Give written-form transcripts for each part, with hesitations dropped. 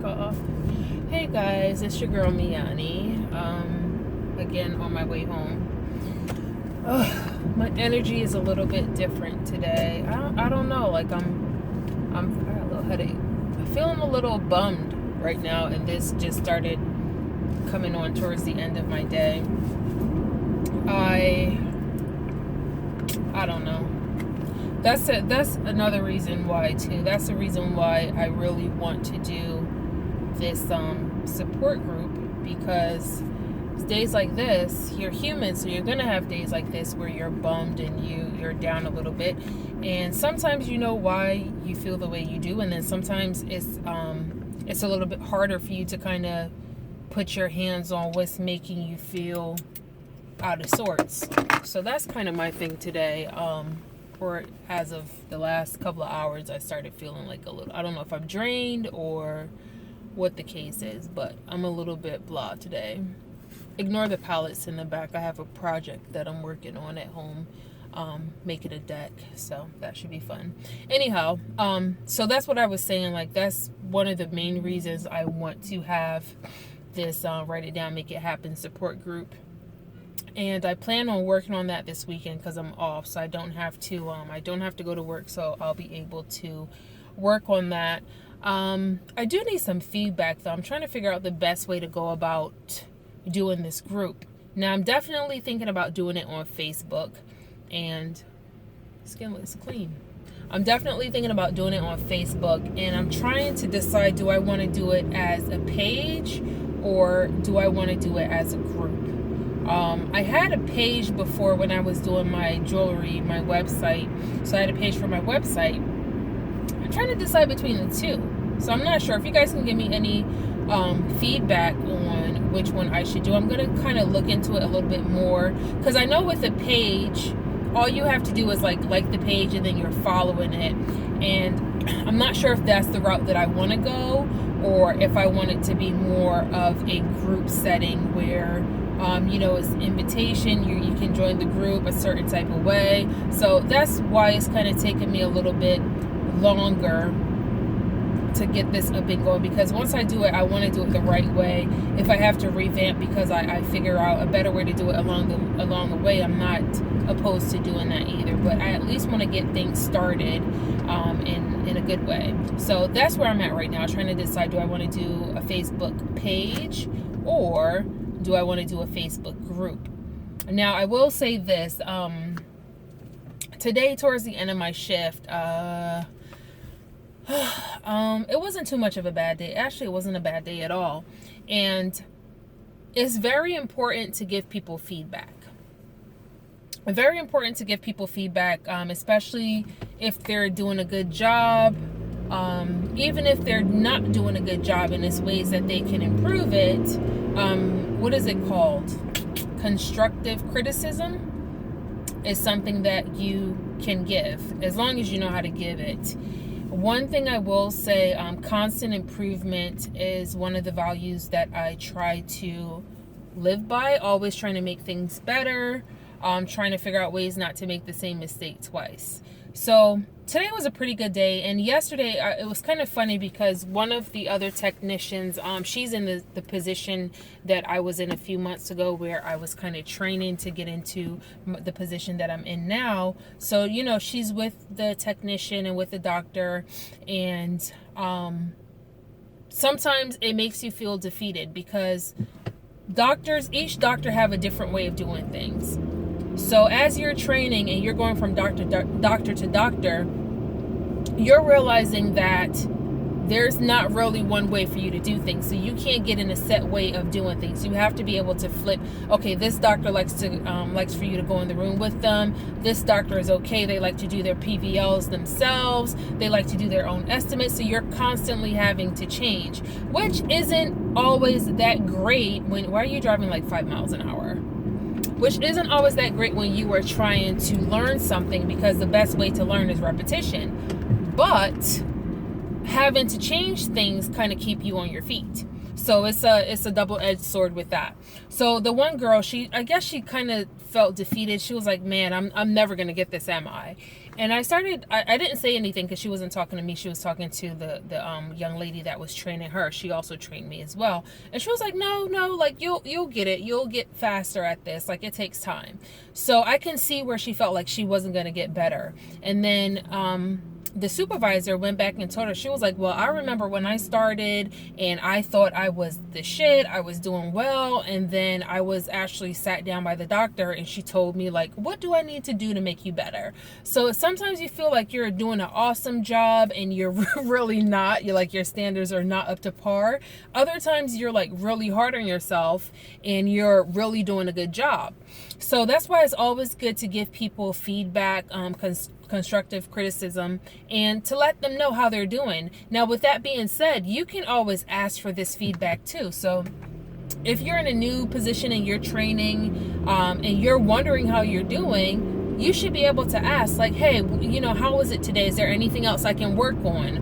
off. Hey guys, it's your girl Me-Anie. Again on my way home. My energy is a little bit different today. I don't know. Like I got a little headache. I'm feeling a little bummed right now, and this just started coming on towards the end of my day. I don't know. That's another reason why too. That's the reason why I really want to do this support group, because days like this, you're human, so you're gonna have days like this where you're bummed and you're down a little bit, and sometimes you know why you feel the way you do, and then sometimes it's a little bit harder for you to kind of put your hands on what's making you feel out of sorts. So that's kind of my thing today. Or as of the last couple of hours, I started feeling like a little, I don't know if I'm drained or what the case is, but I'm a little bit blah today. Ignore the pallets in the back. I have a project that I'm working on at home, making a deck, so that should be fun. Anyhow, so that's what I was saying. Like, that's one of the main reasons I want to have this Write It Down, Make It Happen support group. And I plan on working on that this weekend because I'm off, so I don't have to go to work, so I'll be able to work on that. I do need some feedback though. I'm trying to figure out the best way to go about doing this group. Now I'm definitely thinking about doing it on Facebook, and skin looks clean. I'm definitely thinking about doing it on Facebook, and I'm trying to decide, do I want to do it as a page or do I want to do it as a group? I had a page before when I was doing my jewelry, my website. So I had a page for my website. I'm trying to decide between the two. So I'm not sure. If you guys can give me any feedback on which one I should do, I'm going to kind of look into it a little bit more. Because I know with a page, all you have to do is like the page and then you're following it. And I'm not sure if that's the route that I want to go, or if I want it to be more of a group setting where it's invitation. You can join the group a certain type of way. So that's why it's kind of taken me a little bit longer to get this up and going, because once I do it, I want to do it the right way. If I have to revamp because I figure out a better way to do it along the way, I'm not opposed to doing that either. But I at least want to get things started in a good way. So that's where I'm at right now, trying to decide, do I want to do a Facebook page or do I want to do a Facebook group? Now, I will say this. Today, towards the end of my shift, it wasn't too much of a bad day. Actually, it wasn't a bad day at all. And it's very important to give people feedback. Very important to give people feedback, especially if they're doing a good job. Even if they're not doing a good job and there's ways that they can improve it. What is it called? Constructive criticism is something that you can give, as long as you know how to give it. One thing I will say, constant improvement is one of the values that I try to live by, always trying to make things better, trying to figure out ways not to make the same mistake twice. So today was a pretty good day, and yesterday it was kind of funny because one of the other technicians, she's in the position that I was in a few months ago, where I was kind of training to get into the position that I'm in now. So, she's with the technician and with the doctor, and sometimes it makes you feel defeated because each doctor have a different way of doing things. So as you're training and you're going from doctor to doctor, you're realizing that there's not really one way for you to do things. So you can't get in a set way of doing things. You have to be able to flip. Okay, this doctor likes for you to go in the room with them. This doctor is okay. They like to do their PVLs themselves. They like to do their own estimates. So you're constantly having to change, which isn't always that great why are you driving like 5 miles an hour? Which isn't always that great when you are trying to learn something, because the best way to learn is repetition. But having to change things kind of keep you on your feet. So it's a double-edged sword with that. So the one girl, I guess she kind of felt defeated. She was like, man, I'm never gonna get this, am I? And I didn't say anything because she wasn't talking to me. She was talking to the young lady that was training her. She also trained me as well. And she was like, no, like you'll get it. You'll get faster at this. Like, it takes time. So I can see where she felt like she wasn't going to get better. And then the supervisor went back and told her, she was like, well, I remember when I started and I thought I was the shit, I was doing well, and then I was actually sat down by the doctor and she told me, like, what do I need to do to make you better? So sometimes you feel like you're doing an awesome job and you're really not. You're like, your standards are not up to par. Other times you're like really hard on yourself and you're really doing a good job. So that's why it's always good to give people feedback, constructive criticism, and to let them know how they're doing. Now, with that being said, you can always ask for this feedback too. So if you're in a new position and you're training, and you're wondering how you're doing, you should be able to ask, like, hey, how was it today? Is there anything else I can work on?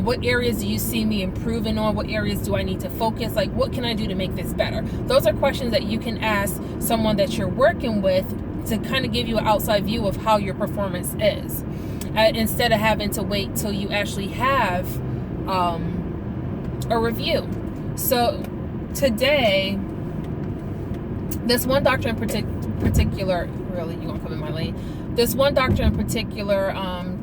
What areas do you see me improving on? What areas do I need to focus? Like, what can I do to make this better? Those are questions that you can ask someone that you're working with to kind of give you an outside view of how your performance is, instead of having to wait till you actually have a review. So today, this one doctor in particular, really, you're gonna come in my lane. This one doctor in particular,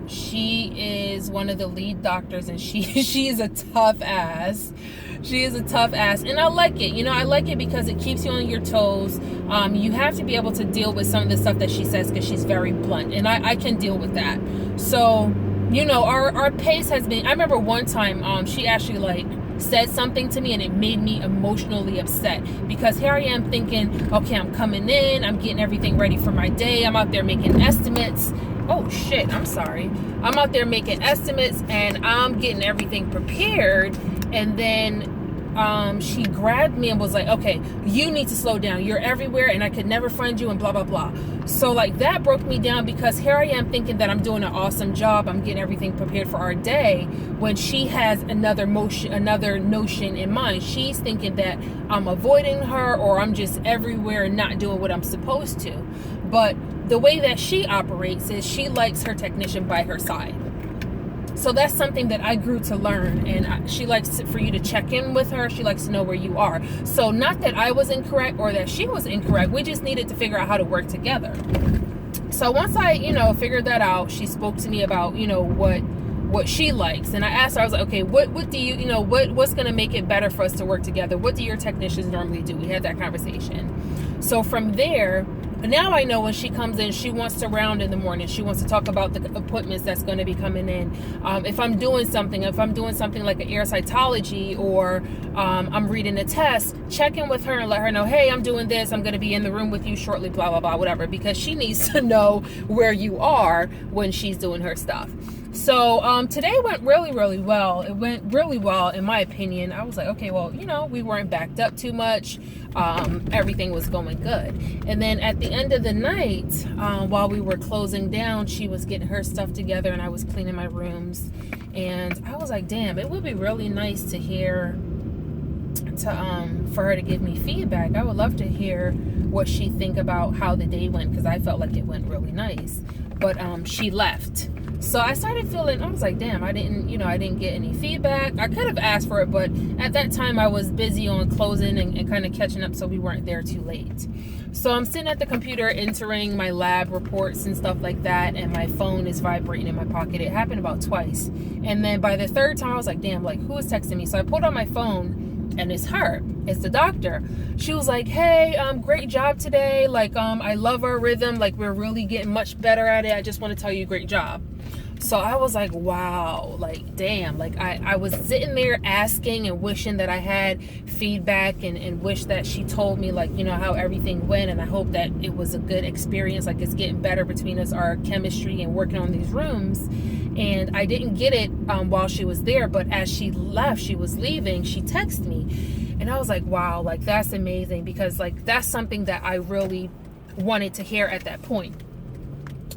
she is one of the lead doctors, and she is a tough ass. She is a tough ass, and I like it. I like it because it keeps you on your toes. You have to be able to deal with some of the stuff that she says because she's very blunt, and I can deal with that. So, our pace has been. I remember one time, she actually like said something to me and it made me emotionally upset, because here I am thinking, okay, I'm coming in, I'm getting everything ready for my day, I'm out there making estimates. Oh shit, I'm sorry. I'm out there making estimates and I'm getting everything prepared, and then she grabbed me and was like, okay, you need to slow down, you're everywhere and I could never find you, and blah blah blah. So like, that broke me down, because here I am thinking that I'm doing an awesome job, I'm getting everything prepared for our day, when she has another notion in mind. She's thinking that I'm avoiding her, or I'm just everywhere and not doing what I'm supposed to. But the way that she operates is she likes her technician by her side. So that's something that I grew to learn, and she likes for you to check in with her. She likes to know where you are. So not that I was incorrect or that she was incorrect. We just needed to figure out how to work together. So once I, figured that out, she spoke to me about, what she likes. And I asked her, I was like, okay, what do you, what's going to make it better for us to work together? What do your technicians normally do? We had that conversation. So from there, now I know when she comes in, she wants to round in the morning. She wants to talk about the appointments that's going to be coming in. If I'm doing something like an air cytology, or I'm reading a test, check in with her and let her know, hey, I'm doing this, I'm going to be in the room with you shortly, blah, blah, blah, whatever, because she needs to know where you are when she's doing her stuff. So today went really, really well. It went really well, in my opinion. I was like, okay, well, we weren't backed up too much. Everything was going good. And then at the end of the night, while we were closing down, she was getting her stuff together and I was cleaning my rooms. And I was like, damn, it would be really nice to hear, for her to give me feedback. I would love to hear what she think about how the day went, because I felt like it went really nice. But she left. So I started feeling, I was like, damn, I didn't get any feedback. I could have asked for it, but at that time I was busy on closing and kind of catching up, so we weren't there too late. So I'm sitting at the computer entering my lab reports and stuff like that, and my phone is vibrating in my pocket. It happened about twice. And then by the third time I was like, damn, like, who is texting me? So I pulled out my phone, and it's her. It's the doctor. She was like, hey, great job today. Like, I love our rhythm. Like, we're really getting much better at it. I just want to tell you, great job. So I was like, wow, like, damn. Like, I was sitting there asking and wishing that I had feedback, and wish that she told me, like, how everything went. And I hope that it was a good experience. Like, it's getting better between us, our chemistry and working on these rooms. And I didn't get it while she was there. But as she left, she was leaving, she texted me. And I was like, wow, like, that's amazing, because like, that's something that I really wanted to hear at that point.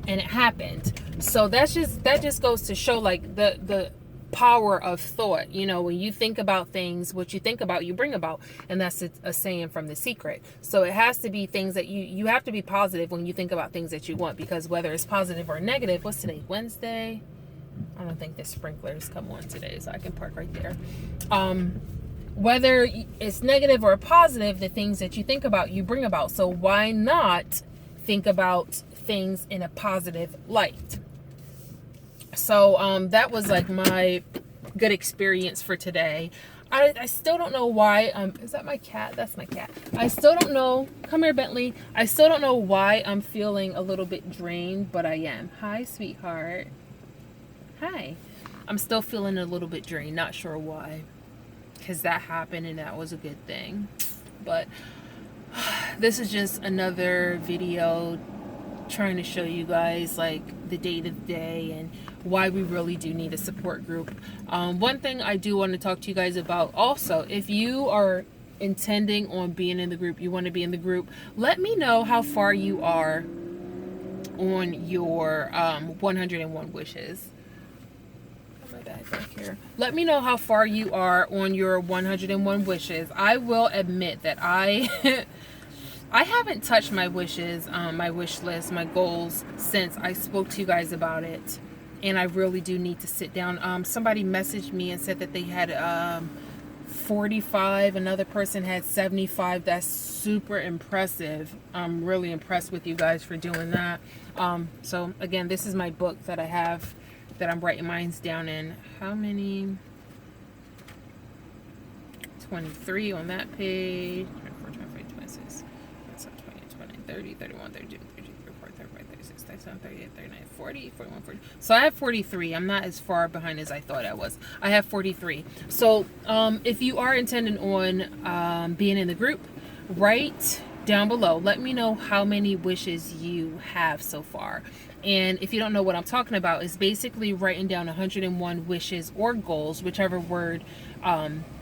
And it happened. So that just goes to show, like, the power of thought. You know, when you think about things, what you think about, you bring about. And that's a saying from The Secret. So it has to be things that you have to be positive when you think about things that you want, because whether it's positive or negative, what's today? Wednesday? I don't think the sprinklers come on today, so I can park right there. Whether it's negative or positive, the things that you think about, you bring about. So why not think about things in a positive light? So that was like my good experience for today. I still don't know why. Is that my cat? That's my cat. I still don't know. Come here, Bentley. I still don't know why I'm feeling a little bit drained, but I am. Hi, sweetheart. Hi. I'm still feeling a little bit drained. Not sure why. Because that happened and that was a good thing. But this is just another video trying to show you guys like the day to day and why we really do need a support group. One thing I do want to talk to you guys about also, if you are intending on being in the group, you want to be in the group, let me know how far you are on your 101 wishes. My bag back here. Let me know how far you are on your 101 wishes. I will admit that I I haven't touched my wishes, my wish list, my goals since I spoke to you guys about it, and I really do need to sit down. Somebody messaged me and said that they had 45, another person had 75. That's super impressive. I'm really impressed with you guys for doing that. So again, this is my book that I have that I'm writing mines down in. How many? 23 on that page. 24, 25, 26. 30, 31, 32, 33, 34, 35, 36, 37, 38, 39, 40, 41, 40. So I have 43. I'm not as far behind as I thought I was. I have 43. So if you are intending on being in the group, write down below. Let me know how many wishes you have so far. And if you don't know what I'm talking about, it's basically writing down 101 wishes or goals, whichever word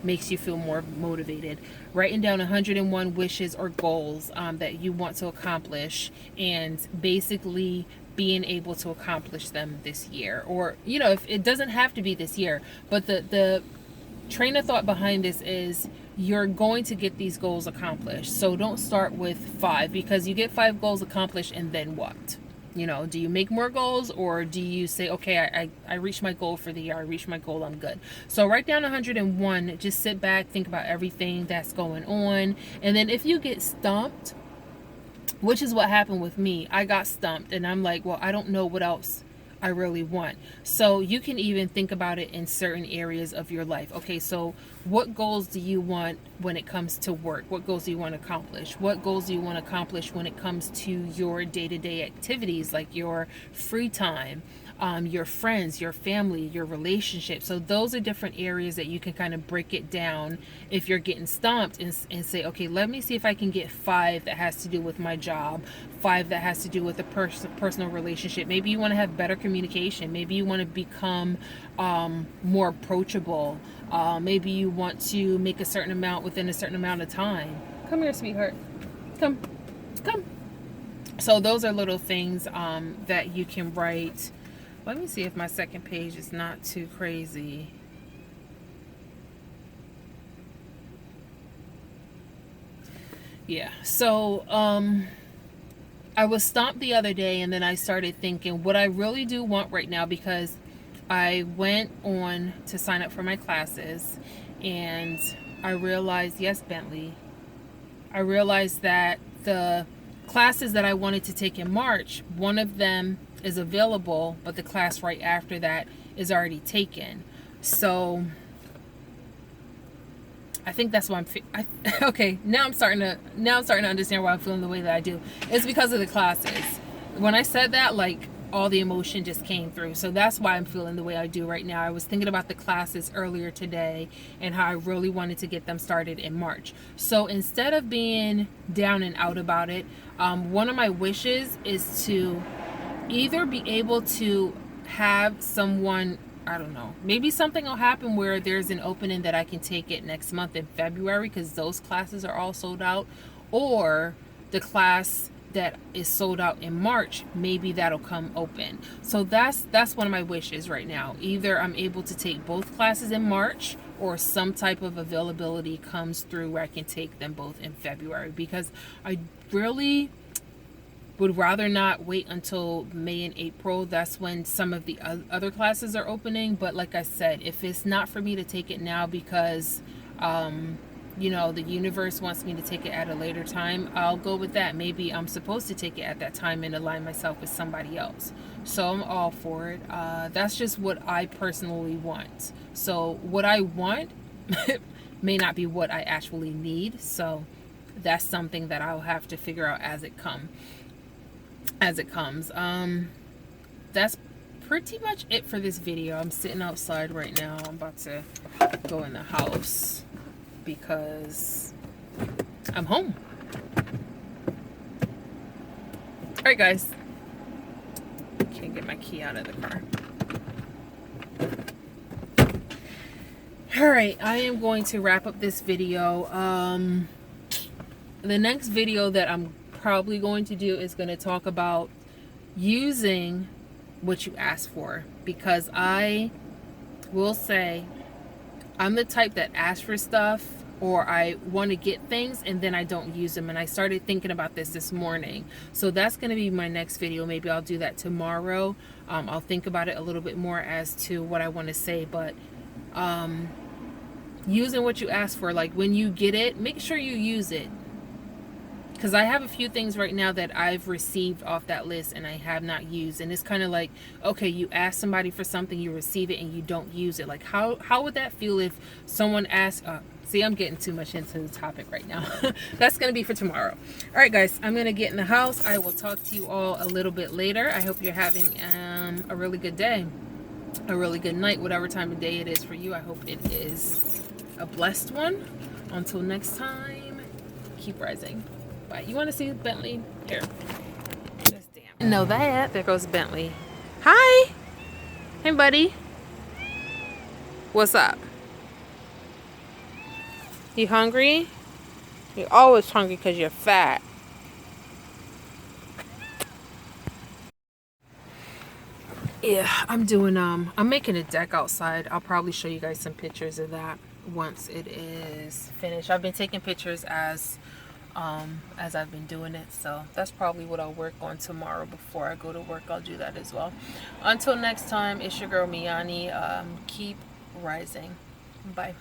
makes you feel more motivated. Writing down 101 wishes or goals that you want to accomplish, and basically being able to accomplish them this year. Or, you know, if it doesn't have to be this year, but the train of thought behind this is you're going to get these goals accomplished. So don't start with 5, because you get 5 goals accomplished and then what? You know, do you make more goals, or do you say, okay, I reached my goal for the year, I reached my goal, I'm good. So write down 101, just sit back, think about everything that's going on. And then if you get stumped, which is what happened with me, I got stumped and I'm like, well, I don't know what else I really want. So you can even think about it in certain areas of your life. Okay, so what goals do you want when it comes to work? What goals do you want to accomplish? What goals do you want to accomplish when it comes to your day-to-day activities, like your free time, your friends, your family, your relationships? So those are different areas that you can kind of break it down if you're getting stumped, and say, okay, let me see if I can get 5 that has to do with my job, 5 that has to do with a personal relationship. Maybe you want to have better communication. Maybe you want to become more approachable. Maybe you want to make a certain amount within a certain amount of time. Come here, sweetheart. Come. So those are little things that you can write. Let me see if my second page is not too crazy. Yeah, so I was stomped the other day, and then I started thinking what I really do want right now, because I went on to sign up for my classes, and I realized, yes, Bentley, I realized that the classes that I wanted to take in March, one of them is available, but the class right after that is already taken. So I think that's why okay, now I'm starting to understand why I'm feeling the way that I do. It's because of the classes. When I said that, like, all the emotion just came through. So that's why I'm feeling the way I do right now. I was thinking about the classes earlier today and how I really wanted to get them started in March. So instead of being down and out about it, one of my wishes is to either be able to have someone, I don't know, maybe something will happen where there's an opening that I can take it next month in February, because those classes are all sold out, or the class that is sold out in March, maybe that'll come open. So that's one of my wishes right now. Either I'm able to take both classes in March, or some type of availability comes through where I can take them both in February, because I really would rather not wait until May and April. That's when some of the other classes are opening. But like I said, if it's not for me to take it now because you know, the universe wants me to take it at a later time, I'll go with that. Maybe I'm supposed to take it at that time and align myself with somebody else. So I'm all for it. That's just what I personally want. So what I want may not be what I actually need. So that's something that I'll have to figure out as it comes. That's pretty much it for this video. I'm sitting outside right now. I'm about to go in the house because I'm home. All right, guys. Can't get my key out of the car. All right, I am going to wrap up this video. The next video that I'm probably going to do is going to talk about using what you ask for, because I will say I'm the type that asks for stuff, or I want to get things and then I don't use them. And I started thinking about this morning. So that's going to be my next video. Maybe I'll do that tomorrow. I'll think about it a little bit more as to what I want to say. But using what you ask for, like when you get it, make sure you use it. Because I have a few things right now that I've received off that list and I have not used. And it's kind of like, okay, you ask somebody for something, you receive it, and you don't use it. Like, how would that feel if someone asked... see, I'm getting too much into the topic right now. That's going to be for tomorrow. All right, guys, I'm going to get in the house. I will talk to you all a little bit later. I hope you're having a really good day, a really good night, whatever time of day it is for you. I hope it is a blessed one. Until next time, keep rising. Bye. You want to see Bentley? Here. Just damn. Know that. There goes Bentley. Hi. Hey, buddy. What's up? You hungry? You're always hungry because you're fat. Yeah, I'm doing, I'm making a deck outside. I'll probably show you guys some pictures of that once it is finished. I've been taking pictures as I've been doing it, so that's probably what I'll work on tomorrow. Before I go to work, I'll do that as well. Until next time, it's your girl Me-Anie. Keep rising. Bye.